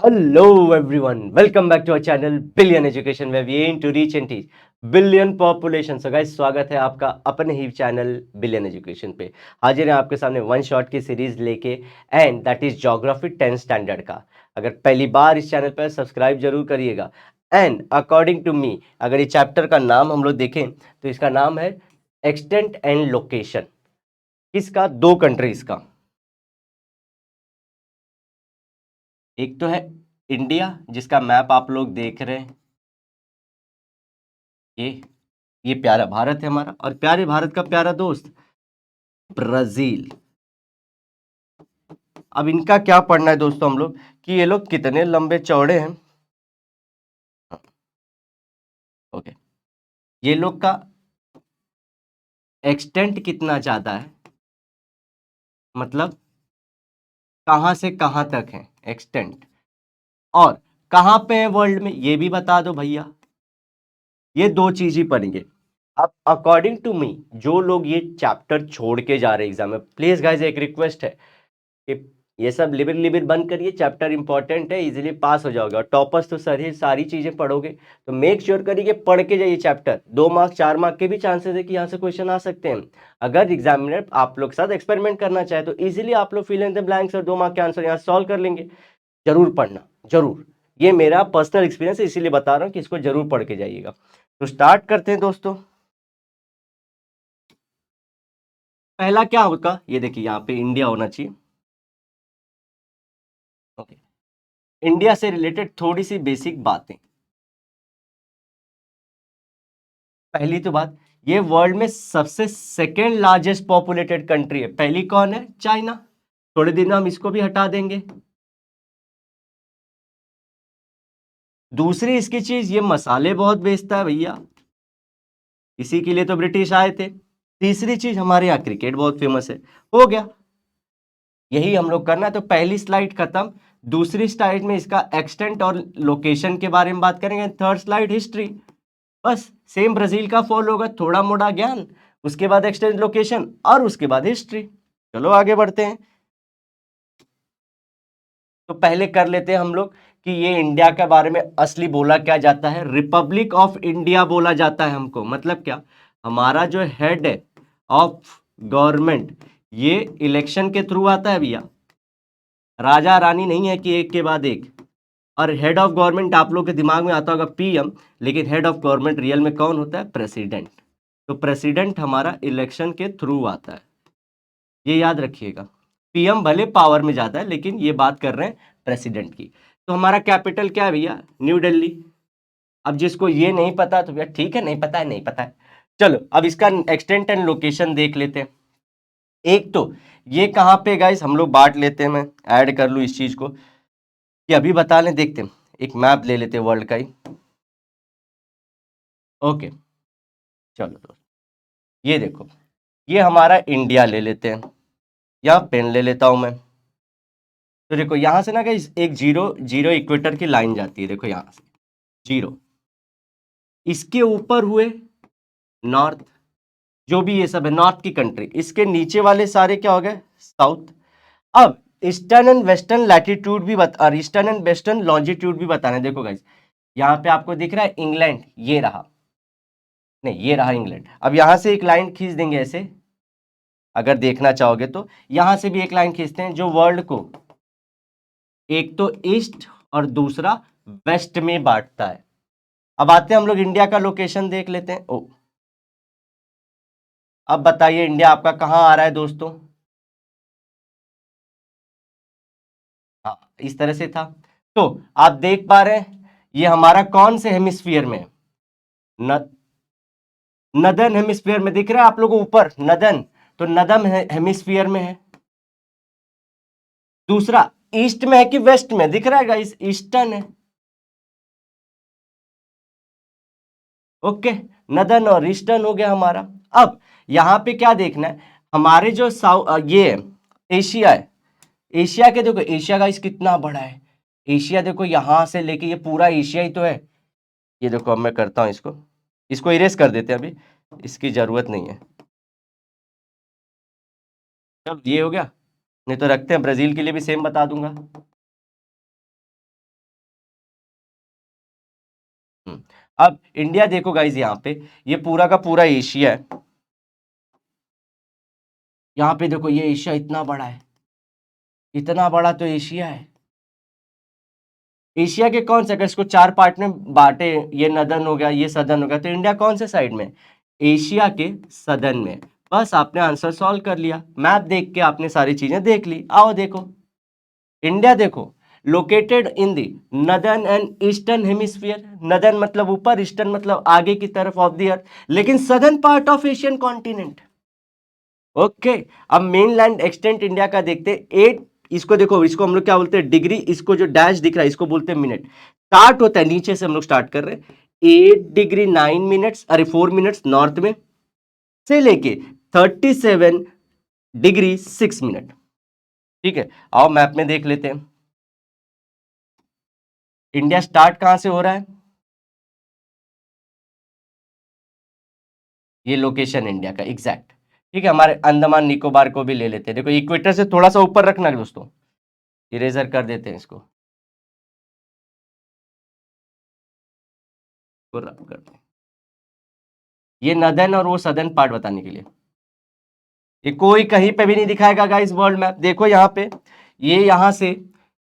Hello everyone, welcome back to our channel Billion Education where we aim to reach and teach billion population. So guys, स्वागत है आपका अपने ही channel billion education पे। हाजिर है आपके सामने वन शॉट की सीरीज लेके and that is geography 10th standard का। अगर पहली बार इस चैनल पर सब्सक्राइब जरूर करिएगा। एंड अकॉर्डिंग टू मी, अगर ये चैप्टर का नाम हम लोग देखें तो इसका नाम है एक्सटेंट एंड लोकेशन। किसका? दो कंट्रीज का। एक तो है इंडिया जिसका मैप आप लोग देख रहे हैं, ये ये प्यारा भारत है हमारा, और प्यारे भारत का प्यारा दोस्त ब्राजील। अब इनका क्या पढ़ना है दोस्तों हम लोग कि ये लोग कितने लंबे चौड़े हैं। ओके, ये लोग का एक्सटेंट कितना ज्यादा है, मतलब कहां से कहां तक है एक्सटेंट, और कहां पे है वर्ल्ड में ये भी बता दो भैया। ये दो चीज ही पढ़ेंगे। अब अकॉर्डिंग टू मी, जो लोग ये चैप्टर छोड़ के जा रहे हैं एग्जाम में, प्लीज गाइस एक रिक्वेस्ट है कि ये सब लिबिर लिबिर बंद करिए। चैप्टर इंपॉर्टेंट है, इजीली पास हो जाओगे, और टॉपर्स तो सर ही सारी चीजें पढ़ोगे, तो मेक श्योर करिए कि पढ़ के जाइए चैप्टर। 2 मार्क 4 मार्क के भी चांसेस है कि यहाँ से क्वेश्चन आ सकते हैं। अगर एग्जामिनर आप लोग साथ एक्सपेरिमेंट करना चाहे तो इजीली आप लोग फिल इन द ब्लैंक्स और 2 मार्क के आंसर यहाँ सॉल्व कर लेंगे। जरूर पढ़ना, जरूर। ये मेरा पर्सनल एक्सपीरियंस है, इसीलिए बता रहा हूँ कि इसको जरूर पढ़ के जाइएगा। तो स्टार्ट करते हैं दोस्तों। पहला क्या होगा, ये देखिए यहाँ पे इंडिया होना चाहिए। ओके, इंडिया से रिलेटेड थोड़ी सी बेसिक बातें। पहली तो बात, ये वर्ल्ड में सबसे सेकेंड लार्जेस्ट पॉपुलेटेड कंट्री है। पहली कौन है? चाइना। थोड़े दिन में हम इसको भी हटा देंगे। दूसरी इसकी चीज, ये मसाले बहुत बेचता है भैया, इसी के लिए तो ब्रिटिश आए थे। तीसरी चीज, हमारे यहाँ क्रिकेट बहुत फेमस है। हो गया, यही हम लोग करना है। तो पहली स्लाइड खत्म। दूसरी स्लाइड में इसका एक्सटेंट और लोकेशन के बारे में बात करेंगे। Third slide history. बस सेम ब्राजील का फॉलो होगा, थोड़ा मोड़ा ज्ञान, उसके बाद एक्सटेंट लोकेशन, और उसके बाद हिस्ट्री। चलो आगे बढ़ते हैं। तो पहले कर लेते हैं हम लोग कि ये इंडिया के बारे में असली बोला क्या जाता है। रिपब्लिक ऑफ इंडिया बोला जाता है हमको। मतलब क्या, हमारा जो हेड है ऑफ गवर्नमेंट, ये इलेक्शन के थ्रू आता है भैया। राजा रानी नहीं है कि एक के बाद एक। और हेड ऑफ गवर्नमेंट आप लोग के दिमाग में आता होगा पीएम, लेकिन हेड ऑफ गवर्नमेंट रियल में कौन होता है? प्रेसिडेंट। तो प्रेसिडेंट हमारा इलेक्शन के थ्रू आता है, ये याद रखिएगा। पीएम भले पावर में जाता है, लेकिन ये बात कर रहे हैं प्रेसिडेंट की। तो हमारा कैपिटल क्या है भैया? न्यू दिल्ली। अब जिसको ये नहीं पता तो भैया ठीक है, नहीं पता है, नहीं पता है। चलो अब इसका एक्सटेंट एंड लोकेशन देख लेते हैं। एक तो ये कहाँ पे गाइस, हम लोग बांट लेते हैं, मैं ऐड कर लूँ इस चीज को कि अभी बता लें। देखते हैं, एक मैप ले लेते हैं वर्ल्ड का ही। ओके, चलो दोस्त, ये देखो, ये हमारा इंडिया ले लेते हैं। यहाँ पेन ले लेता हूं मैं। तो देखो यहां से ना गाइस एक जीरो जीरो इक्वेटर की लाइन जाती है, देखो यहां से जीरो। इसके ऊपर हुए नॉर्थ, जो भी ये सब है नॉर्थ की कंट्री। इसके नीचे वाले सारे क्या हो गए? साउथ। अब ईस्टर्न एंड वेस्टर्न लैटिट्यूड भी बता, ईस्टर्न एंड वेस्टर्न लॉन्जिट्यूड भी बताना है। देखो गाइस, यहाँ पे आपको दिख रहा है इंग्लैंड, ये रहा, नहीं ये रहा इंग्लैंड। अब यहां से एक लाइन खींच देंगे ऐसे, अगर देखना चाहोगे तो यहां से भी एक लाइन खींचते हैं जो वर्ल्ड को एक तो ईस्ट और दूसरा वेस्ट में बांटता है। अब आते हैं हम लोग इंडिया का लोकेशन देख लेते हैं। ओ, अब बताइए इंडिया आपका कहाँ आ रहा है दोस्तों? हाँ, इस तरह से था। तो आप देख पा रहे हैं ये हमारा कौन से हेमिस्फीयर में है? न, नदर्न हेमिस्फीयर में दिख रहा है आप लोगों को ऊपर नदर्न, तो नदर्न हेमिस्फीयर में है। दूसरा ईस्ट में है कि वेस्ट में? दिख रहा है गाइस, ईस्टर्न है। ओके, नदर्न और ईस्टर्न हो गया हमारा। अब यहां पे क्या देखना है, हमारे जो ये एशिया है, एशिया के देखो, एशिया का इस कितना बड़ा है। एशिया देखो यहां से लेके ये पूरा एशिया ही तो है। ये देखो, अब मैं करता हूं इसको, इसको इरेज कर देते हैं, अभी इसकी जरूरत नहीं है। चलो ये हो गया, नहीं तो रखते हैं, ब्राजील के लिए भी सेम बता दूंगा। अब इंडिया देखो गाइज, यहाँ पे ये पूरा का पूरा एशिया है। यहाँ पे देखो ये एशिया इतना बड़ा है, इतना बड़ा तो एशिया है। एशिया के कौन से, अगर इसको 4 पार्ट में बांटे, ये नदन हो गया, ये सदन हो गया, तो इंडिया कौन से साइड में? एशिया के सदन में। बस आपने आंसर सॉल्व कर लिया, मैप देख के आपने सारी चीजें देख ली। आओ देखो, इंडिया देखो, located in the northern and eastern hemisphere. Northern मतलब ऊपर, ईस्टर्न मतलब आगे की तरफ ऑफ द अर्थ, लेकिन southern part of Asian continent. Okay, अब मेन लैंड एक्सटेंट इंडिया का देखते हैं। 8, इसको देखो, इसको हम लोग क्या बोलते हैं? डिग्री। इसको जो डैश दिख रहा है इसको बोलते हैं मिनट। स्टार्ट होता है नीचे से, हम लोग स्टार्ट कर रहे हैं 8 डिग्री 9 मिनट्स, अरे 4 मिनट्स नॉर्थ में, से लेके 37 डिग्री 6 मिनट। ठीक है, आओ मैप में देख लेते हैं इंडिया स्टार्ट कहां से हो रहा है। ये लोकेशन इंडिया का एग्जैक्ट। ठीक है, हमारे अंडमान निकोबार को भी ले लेते हैं। देखो इक्वेटर से थोड़ा सा ऊपर रखना दोस्तों, इरेजर कर देते हैं इसको, रब करते हैं। ये नदन और वो सदर्न पार्ट बताने के लिए। ये कोई कहीं पे भी नहीं दिखाएगा गाइस वर्ल्ड मैप। देखो यहाँ पे, ये यहां से,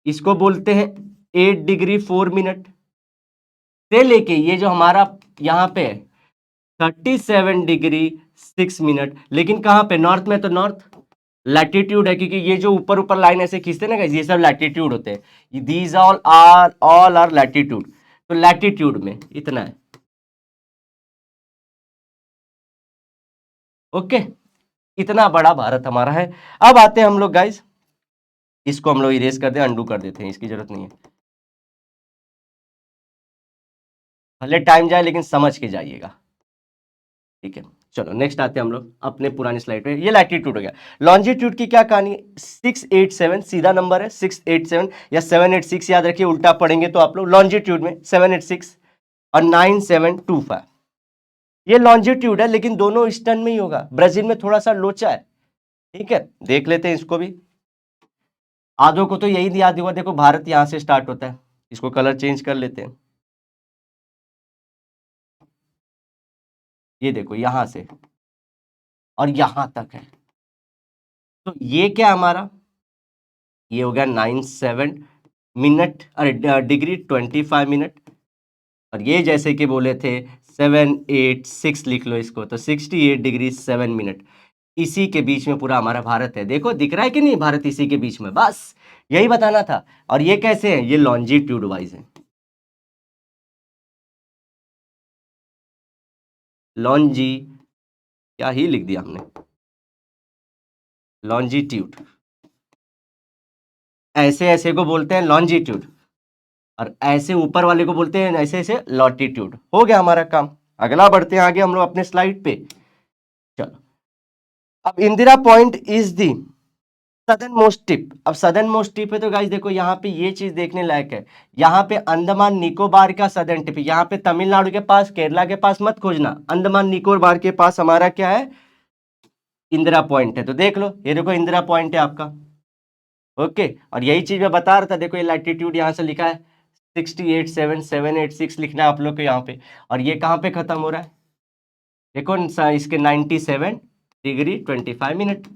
इसको बोलते हैं 8 डिग्री 4 मिनट, से लेके ये जो हमारा यहाँ पे है 37 डिग्री 6 मिनट। लेकिन कहाँ पे? नॉर्थ में। तो नॉर्थ लैटिट्यूड है, क्योंकि ये जो ऊपर ऊपर लाइन ऐसे खींचते ना गाइस, ये सब लैटिट्यूड होते हैं। These all are latitude. तो लैटिट्यूड में इतना है। ओके, इतना बड़ा भारत हमारा है। अब आते हैं हम लोग गाइस, इसको हम लोग इरेज कर दे, अंडू कर देते हैं, इसकी जरूरत नहीं है। भले टाइम जाए लेकिन समझ के जाइएगा। ठीक है, चलो नेक्स्ट आते हैं हम लोग अपने पुरानी स्लाइड पे। ये लैटिट्यूड हो गया। लॉन्जिट्यूड की क्या कहानी? 687 सीधा नंबर है, 687 या 786 याद रखिए, उल्टा पढ़ेंगे तो आप लोग। लॉन्जिट्यूड में 786 और 9725, ये लॉन्जिट्यूड है, लेकिन दोनों ईस्टर्न में ही होगा। ब्राजील में थोड़ा सा लोचा है। ठीक है, देख लेते हैं इसको भी। आधों को तो यही याद हुआ, देखो भारत यहां से स्टार्ट होता है। इसको कलर चेंज कर लेते हैं। ये देखो यहां से और यहां तक है। तो ये क्या हमारा, ये हो गया 97 मिनट, अरे डिग्री 25 मिनट। और ये जैसे कि बोले थे 786 लिख लो इसको, तो 68 डिग्री 7 मिनट। इसी के बीच में पूरा हमारा भारत है। देखो दिख रहा है कि नहीं, भारत इसी के बीच में, बस यही बताना था। और ये कैसे है? ये लॉन्जिट्यूड वाइज है। लॉन्जी, क्या ही लिख दिया हमने, लॉन्जिट्यूड। ऐसे ऐसे को बोलते हैं लॉन्जिट्यूड, और ऐसे ऊपर वाले को बोलते हैं ऐसे ऐसे लॉटिट्यूड। हो गया हमारा काम। अगला बढ़ते हैं आगे हम लोग अपने स्लाइड पे। चलो, अब Indira point is the southern most tip. अब सदर्न मोस्ट टिप है, तो गाइस देखो यहाँ पे ये चीज देखने लायक है। यहाँ पे अंडमान निकोबार का सदर्न टिप, यहाँ पे तमिलनाडु के पास, केरला के पास मत खोजना, अंडमान निकोबार के पास हमारा क्या है? इंदिरा पॉइंट है। तो देख लो, ये देखो इंदिरा पॉइंट है आपका। ओके, और यही चीज मैं बता रहा था, देखो ये लैटिट्यूड यहाँ से लिखा है 687786 लिखना है आप लोग को यहाँ पे। और ये कहाँ पे खत्म हो रहा है? देखो इसके 97 डिग्री 25 मिनट,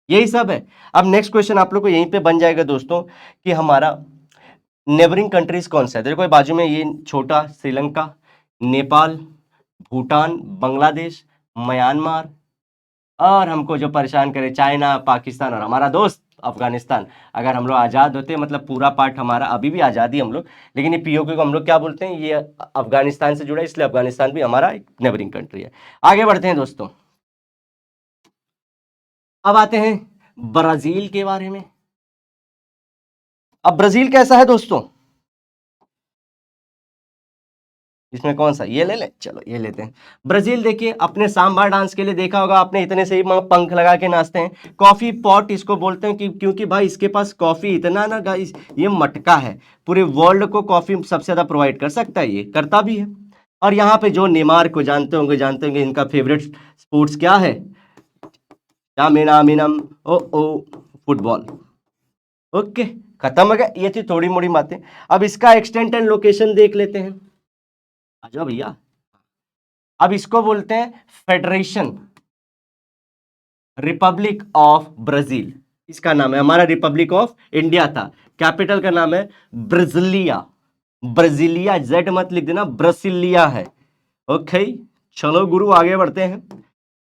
यही सब है। अब नेक्स्ट क्वेश्चन आप लोग को यहीं पे बन जाएगा दोस्तों, कि हमारा नेबरिंग कंट्रीज कौन सा है। देखो बाजू में ये छोटा श्रीलंका, नेपाल, भूटान, बांग्लादेश, म्यांमार, और हमको जो परेशान करे चाइना, पाकिस्तान, और हमारा दोस्त अफगानिस्तान। अगर हम लोग आज़ाद होते, मतलब पूरा पार्ट हमारा, अभी भी आज़ादी हम लोग, लेकिन ये पीओके को हम लोग क्या बोलते हैं? ये अफगानिस्तान से जुड़ा है, इसलिए अफगानिस्तान भी हमारा एक नेबरिंग कंट्री है। आगे बढ़ते हैं दोस्तों, अब आते हैं ब्राजील के बारे में। अब ब्राजील कैसा है दोस्तों? इसमें कौन सा, ये ले ले, चलो ये लेते हैं। ब्राजील देखिए, अपने सांबा डांस के लिए देखा होगा आपने, इतने से ही पंख लगा के नाचते हैं। कॉफी पॉट इसको बोलते हैं, क्योंकि भाई इसके पास कॉफी इतना ना गाइस, ये मटका है, पूरे वर्ल्ड को कॉफी सबसे ज्यादा प्रोवाइड कर सकता है, ये करता भी है। और यहाँ पे जो नेमार को जानते होंगे, इनका फेवरेट स्पोर्ट्स क्या है? मीनम ओ फुटबॉल। ओके, खत्म हो गया। ये थी थोड़ी मोड़ी बातें। अब इसका एक्सटेंट एंड लोकेशन देख लेते हैं। आ जाओ भैया। अब इसको बोलते हैं फेडरेशन रिपब्लिक ऑफ ब्राजील, इसका नाम है। हमारा रिपब्लिक ऑफ इंडिया था, कैपिटल का नाम है ब्राजीलिया। ब्राजीलिया, जेड मत लिख देना, ब्रासीलिया है। ओके, चलो गुरु आगे बढ़ते हैं।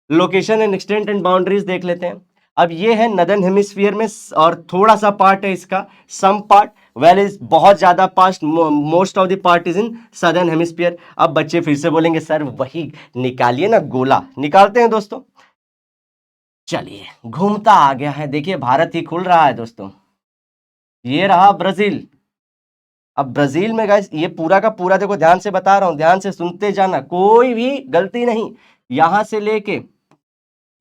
Location and extent and boundaries देख लेते हैं। अब ये है नदर्न हेमिस्फीयर में, और थोड़ा सा पार्ट है इसका, सम पार्ट, वेल इज बहुत ज्यादा part, most of the part is in southern hemisphere. अब बच्चे फिर से बोलेंगे सर वही निकालिए ना गोला, निकालते हैं दोस्तों। चलिए, घूमता आ गया है, देखिए भारत ही खुल रहा है दोस्तों। ये रहा ब्राजील। अब ब्राजील में गाइस ये पूरा का पूरा देखो, ध्यान से बता रहा हूं, ध्यान से सुनते जाना, कोई भी गलती नहीं। यहां से लेके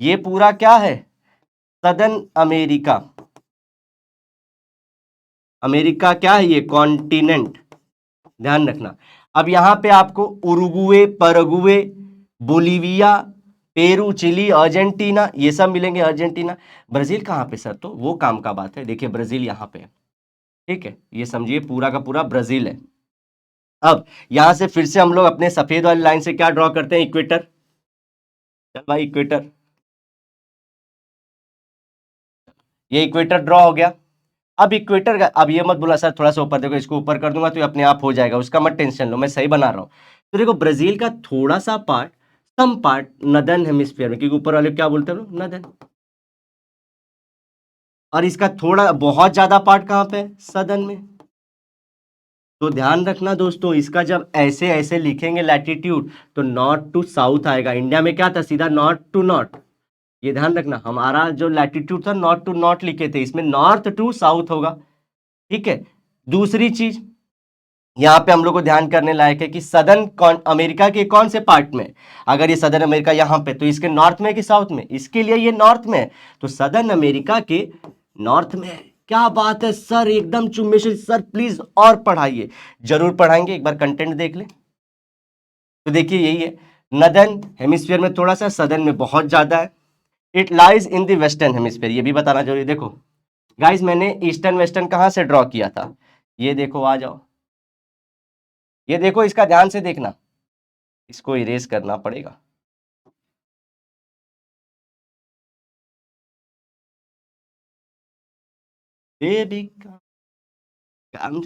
ये पूरा क्या है, सदर्न अमेरिका। अमेरिका क्या है, ये कॉन्टिनेंट, ध्यान रखना। अब यहां पे आपको Uruguay, Paraguay, Bolivia, Peru, Chile, Argentina, ये सब मिलेंगे। अर्जेंटीना, ब्राजील कहां पे सर, तो वो काम का बात है, देखिए ब्राजील यहां पे है, ठीक है, ये समझिए पूरा का पूरा ब्राजील है। अब यहां से फिर से हम लोग अपने सफेद वाली लाइन से क्या ड्रॉ करते हैं, इक्वेटर। चल भाई इक्वेटर, ये इक्वेटर ड्रॉ हो गया। अब इक्वेटर का, अब ये मत बोला सर थोड़ा सा ऊपर देखो, इसको ऊपर कर दूंगा तो ये अपने आप हो जाएगा, उसका मत टेंशन लो, मैं सही बना रहा हूं। तो देखो ब्राजील का थोड़ा सा part, some part northern hemisphere में, क्योंकि ऊपर वाले क्या बोलते हैं लोग, नदर्न। और इसका थोड़ा बहुत ज्यादा पार्ट कहां पे, सदर्न में। तो ध्यान रखना दोस्तों, इसका जब ऐसे ऐसे लिखेंगे लैटिट्यूड, तो नॉर्थ टू साउथ आएगा। इंडिया में क्या था, सीधा नॉर्थ टू नॉर्थ। ये ध्यान रखना, हमारा जो लैटिट्यूड था नॉर्थ टू नॉर्थ लिखे थे, इसमें नॉर्थ टू साउथ होगा, ठीक है। दूसरी चीज यहाँ पे हम लोग को ध्यान करने लायक है कि सदर्न अमेरिका के कौन से पार्ट में, अगर ये सदर्न अमेरिका यहाँ पे, तो इसके नॉर्थ में कि साउथ में, इसके लिए ये नॉर्थ में है, तो सदर्न अमेरिका के नॉर्थ में है। क्या बात है सर, एकदम चुम्बेश सर, प्लीज और पढ़ाइए, जरूर पढ़ाएंगे, एक बार कंटेंट देख ले। तो देखिए यही है, नदर्न हेमिस्फीयर में थोड़ा सा, सदर्न में बहुत ज्यादा है। It lies in the western hemisphere, ये भी बताना जरूरी। देखो गाइस, मैंने ईस्टर्न वेस्टर्न कहां से ड्रॉ किया था, ये देखो, आ जाओ, ये देखो, इसका ध्यान से देखना, इसको इरेज करना पड़ेगा। बेबी काम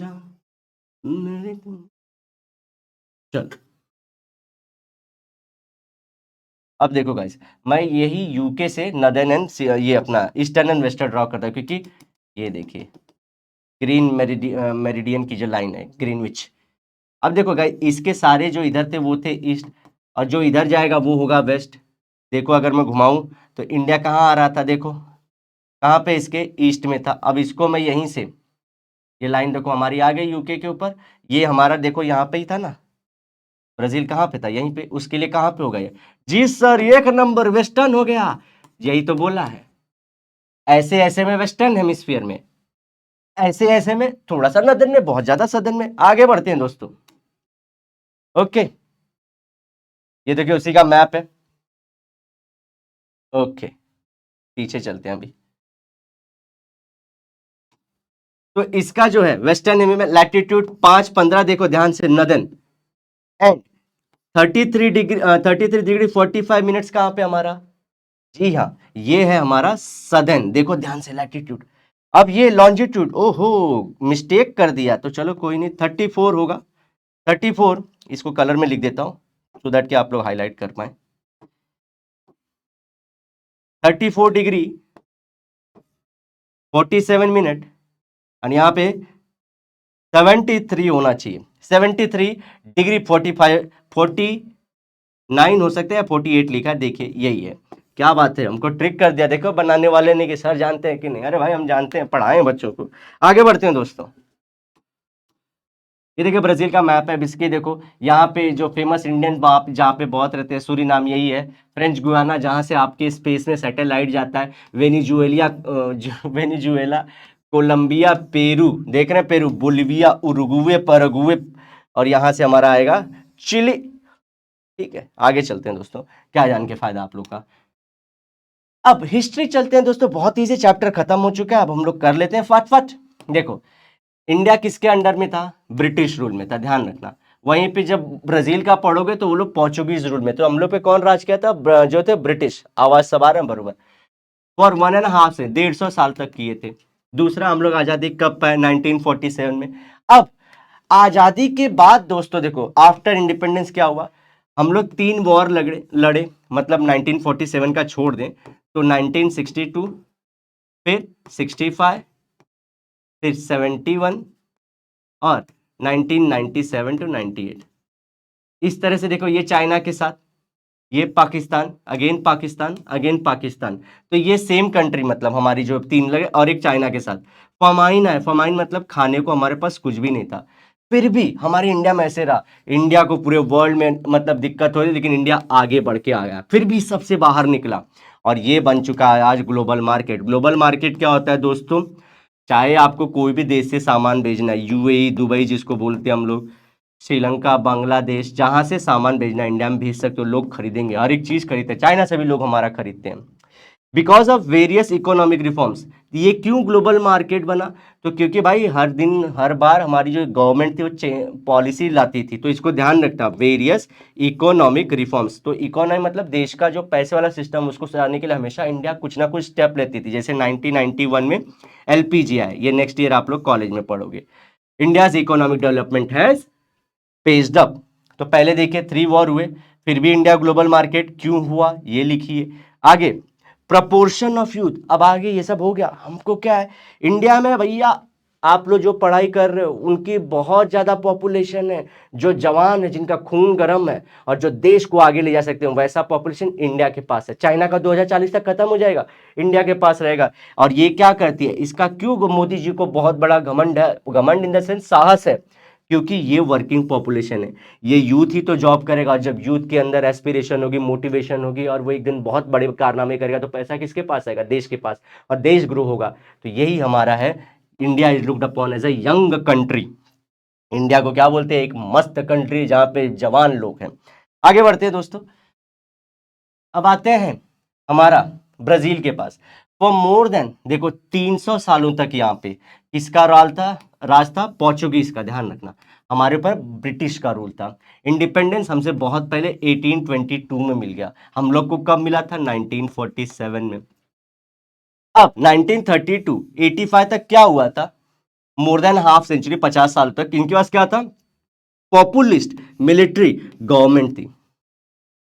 चल। अब देखो गाइस, मैं यही यूके से नदर्न एंड ये अपना ईस्टर्न एंड वेस्टर्न ड्रॉ करता हूँ, क्योंकि ये देखिए ग्रीन मेरिडियन की जो लाइन है, ग्रीनविच। अब देखो गाइस, इसके सारे जो इधर थे वो थे ईस्ट, और जो इधर जाएगा वो होगा वेस्ट। देखो अगर मैं घुमाऊं तो इंडिया कहाँ आ रहा था, देखो कहाँ पे, इसके ईस्ट में था। अब इसको मैं यहीं से, ये लाइन देखो हमारी आ गई यूके के ऊपर, ये हमारा देखो यहाँ पे ही था ना, ब्राजील कहाँ पे था, यहीं पे, उसके लिए कहाँ पे हो गया, जी सर एक नंबर वेस्टर्न हो गया, यही तो बोला है। ऐसे ऐसे में वेस्टर्न हेमिस्फीयर में, ऐसे ऐसे में थोड़ा सा नदर्न में, बहुत ज्यादा सदर्न में। आगे बढ़ते हैं दोस्तों। ओके, ये देखिए उसी का मैप है। ओके, पीछे चलते हैं अभी। तो इसका जो है वेस्टर्न हेमी में लैटिट्यूड 5-15, देखो ध्यान से, नदर्न एंड 33 डिग्री 45 मिनट्स कहां पे हमारा, जी हाँ, ये है हमारा सदर्न, देखो दैट से लैटिट्यूड। अब ये लॉन्जिट्यूड, ओहो मिस्टेक कर दिया, तो चलो कोई नहीं, 34 होगा, 34, इसको कलर में लिख देता हूं सो दैट कि आप लोग हाईलाइट कर पाए। 34 डिग्री 47 मिनट, और यहाँ पे 73 होना चाहिए, 73 डिग्री 45 49 हो सकते हैं, 48 लिखा है, देखिए यही है। क्या बात है, हमको ट्रिक कर दिया, देखो बनाने वाले ने कि सर जानते हैं कि नहीं, अरे भाई हम जानते हैं, पढ़ाएं बच्चों को। आगे बढ़ते हैं दोस्तों। ये देखिए ब्राजील का मैप है, इसकी देखो यहाँ पे जो फेमस इंडियन बाप जहाँ पे बहुत रहते हैं, सूरीनाम यही है, फ्रेंच गुयाना जहाँ से आपके स्पेस में सैटेलाइट जाता है, वेनिजुएला, कोलंबिया, पेरू, देख रहे हैं पेरू, बोलिविया, उरुग्वे, परग्वे, और यहाँ से हमारा आएगा चिली। ठीक है, आगे चलते हैं दोस्तों, क्या जान के फायदा आप लोग का। अब हिस्ट्री चलते हैं दोस्तों, बहुत इजी, चैप्टर खत्म हो चुका है, अब हम लोग कर लेते हैं फट फट। देखो इंडिया किसके अंडर में था, ब्रिटिश रूल में था, ध्यान रखना। वहीं पे जब ब्राजील का पढ़ोगे तो वो लोग पोर्चुगीज रूल में, तो हम लोग पे कौन राज किया था? जो थे ब्रिटिश। आवाज सब आ रहा है बरोबर? फॉर 1.5 से 150 साल तक किए थे। दूसरा, हम लोग आजादी कब पाए? 1947 में। अब आजादी के बाद दोस्तों देखो, आफ्टर इंडिपेंडेंस क्या हुआ? हम लोग 3 वॉर लड़े, मतलब 1947 का छोड़ दें तो 1962, फिर 65, फिर 71 और 1997 टू 98। इस तरह से देखो, ये चाइना के साथ, ये पाकिस्तान, अगेन पाकिस्तान, अगेन पाकिस्तान। तो ये सेम कंट्री, मतलब हमारी जो 3 लगे, और एक चाइना के साथ। फमाइन है, फमाइन मतलब खाने को हमारे पास कुछ भी नहीं था, फिर भी हमारे इंडिया में ऐसे रहा। इंडिया को पूरे वर्ल्ड में मतलब दिक्कत हो रही, लेकिन इंडिया आगे बढ़ के आ गया, फिर भी सबसे बाहर निकला, और ये बन चुका है आज ग्लोबल मार्केट। ग्लोबल मार्केट क्या होता है दोस्तों? चाहे आपको कोई भी देश से सामान भेजना है, यूएई, दुबई जिसको बोलते हैं हम लोग, श्रीलंका, बांग्लादेश, जहां से सामान भेजना इंडिया में भेज सकते हो, लोग खरीदेंगे, हर एक चीज खरीदते हैं। चाइना से भी लोग हमारा खरीदते हैं, because of various economic reforms. ये क्यों ग्लोबल मार्केट बना? तो क्योंकि भाई हर दिन हर बार हमारी जो गवर्नमेंट थी वो पॉलिसी लाती थी, तो इसको ध्यान रखना, वेरियस इकोनॉमिक रिफॉर्म्स। तो इकोनॉमी मतलब देश का जो पैसे वाला सिस्टम, उसको सुधारने के लिए हमेशा इंडिया कुछ ना कुछ स्टेप लेती थी। जैसे 1991 में एलपीजी आया, ये नेक्स्ट ईयर आप लोग कॉलेज में पढ़ोगे। India's economic development has paced up. तो पहले देखिए 3 वॉर हुए, फिर भी इंडिया ग्लोबल मार्केट क्यों हुआ, ये लिखिए। आगे, प्रपोर्शन ऑफ यूथ, अब आगे ये सब हो गया। हमको क्या है, इंडिया में भैया आप लोग जो पढ़ाई कर रहे हो उनकी बहुत ज्यादा पॉपुलेशन है, जो जवान है, जिनका खून गर्म है और जो देश को आगे ले जा सकते हैं, वैसा पॉपुलेशन इंडिया के पास है। चाइना का 2040 तक खत्म हो जाएगा, इंडिया के पास रहेगा। और ये क्या करती है, इसका क्यों मोदी जी को बहुत बड़ा घमंड है? घमंड इन द सेंस साहस है, क्योंकि ये वर्किंग पॉपुलेशन है, ये यूथ ही तो जॉब करेगा। जब यूथ के अंदर एस्पिरेशन होगी, मोटिवेशन होगी, और वो एक दिन बहुत बड़े कारनामे करेगा, तो पैसा किसके पास आएगा? देश के पास, और देश ग्रो होगा। तो यही हमारा है, India is looked upon as a young country. India को क्या बोलते हैं? एक मस्त कंट्री जहां पे जवान लोग हैं। आगे बढ़ते हैं दोस्तों, अब आते हैं हमारा ब्राजील के पास। फॉर मोर देन, देखो 300 सालों तक यहाँ पे किसका राज था? पोर्चुगीज का, ध्यान रखना। हमारे ऊपर ब्रिटिश का रूल था। इंडिपेंडेंस हमसे बहुत पहले 1822 में मिल गया, हम लोग को कब मिला था? 1947 में। अब 1932 85 तक क्या हुआ था? मोर देन हाफ सेंचुरी, 50 साल तक इनके पास क्या था? पॉपुलिस्ट मिलिट्री गवर्नमेंट थी।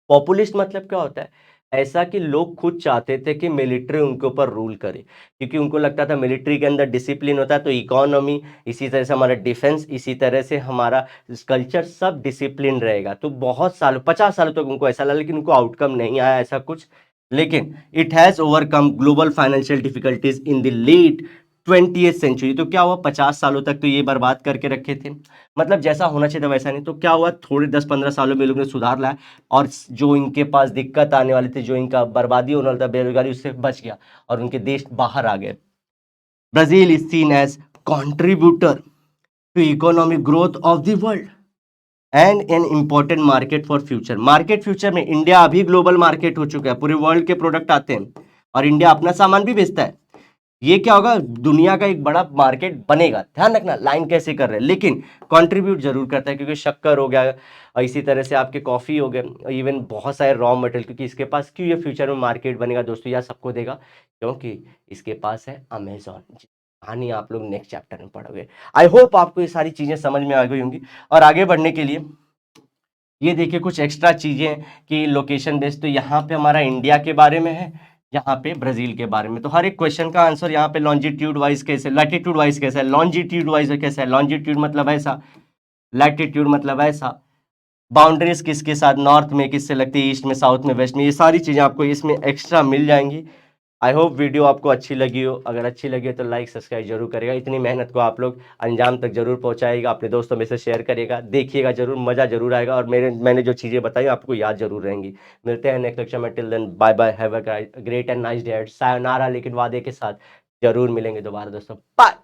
पॉपुलिस्ट मतलब क्या होता है? ऐसा कि लोग खुद चाहते थे कि मिलिट्री उनके ऊपर रूल करे, क्योंकि उनको लगता था मिलिट्री के अंदर डिसिप्लिन होता है, तो इकोनॉमी, इसी तरह से हमारा डिफेंस, इसी तरह से हमारा कल्चर, सब डिसिप्लिन रहेगा। तो बहुत साल, 50 सालों तक उनको ऐसा लगा, लेकिन उनको आउटकम नहीं आया ऐसा कुछ। लेकिन it has overcome global financial difficulties in the late 20th century. तो क्या हुआ, 50 सालों तक तो ये बर्बाद करके रखे थे, मतलब जैसा होना चाहिए था वैसा नहीं। तो क्या हुआ, थोड़े 10-15 सालों में लोगों ने सुधार लाया, और जो इनके पास दिक्कत आने वाली थी, जो इनका बर्बादी होने वाला था, बेरोजगारी, उससे बच गया और उनके देश बाहर आ गए। Brazil is seen as contributor to economic growth of the world and an important market for future. Market future में इंडिया अभी ग्लोबल मार्केट हो चुका है, पूरे वर्ल्ड के प्रोडक्ट आते हैं और इंडिया अपना सामान भी बेचता है। ये क्या होगा, दुनिया का एक बड़ा मार्केट बनेगा। ध्यान रखना लाइन कैसे कर रहे हैं, लेकिन कंट्रीब्यूट जरूर करता है, क्योंकि शक्कर हो गया और इसी तरह से आपके कॉफी हो गए, इवन बहुत सारे रॉ मटेरियल, क्योंकि इसके पास क्यों ये फ्यूचर में मार्केट बनेगा दोस्तों, यह सबको देगा क्योंकि इसके पास है अमेजॉन। कहानी आप लोग नेक्स्ट चैप्टर में पढ़ोगे। आई होप आपको ये सारी चीजें समझ में आ गई होंगी। और आगे बढ़ने के लिए ये देखिए कुछ एक्स्ट्रा चीजें कि लोकेशन बेस्ड, तो यहाँ पे हमारा इंडिया के बारे में है, यहाँ पे ब्राजील के बारे में। तो हर एक क्वेश्चन का आंसर यहाँ पे लॉन्जिट्यूड वाइज कैसे, लैटिट्यूड वाइज कैसा है, लॉन्जिट्यूड वाइज कैसा है। लॉन्जिट्यूड मतलब ऐसा, लैटिट्यूड मतलब ऐसा, बाउंड्रीज किसके साथ, नॉर्थ में किससे लगती है, ईस्ट में, साउथ में, वेस्ट में, ये सारी चीजें आपको इसमें एक्स्ट्रा मिल जाएंगी। आई होप वीडियो आपको अच्छी लगी हो। अगर अच्छी लगी हो तो लाइक सब्सक्राइब जरूर करेगा, इतनी मेहनत को आप लोग अंजाम तक जरूर पहुंचाएगा, अपने दोस्तों में से शेयर करिएगा, देखिएगा जरूर, मजा जरूर आएगा, और मैंने जो चीजें बताई आपको याद जरूर रहेंगी। मिलते हैं नेक्स्ट लेक्चर में, till then bye bye, have a great and nice day, sayonara, लेकिन वादे के साथ जरूर मिलेंगे दोबारा दोस्तों, बाय।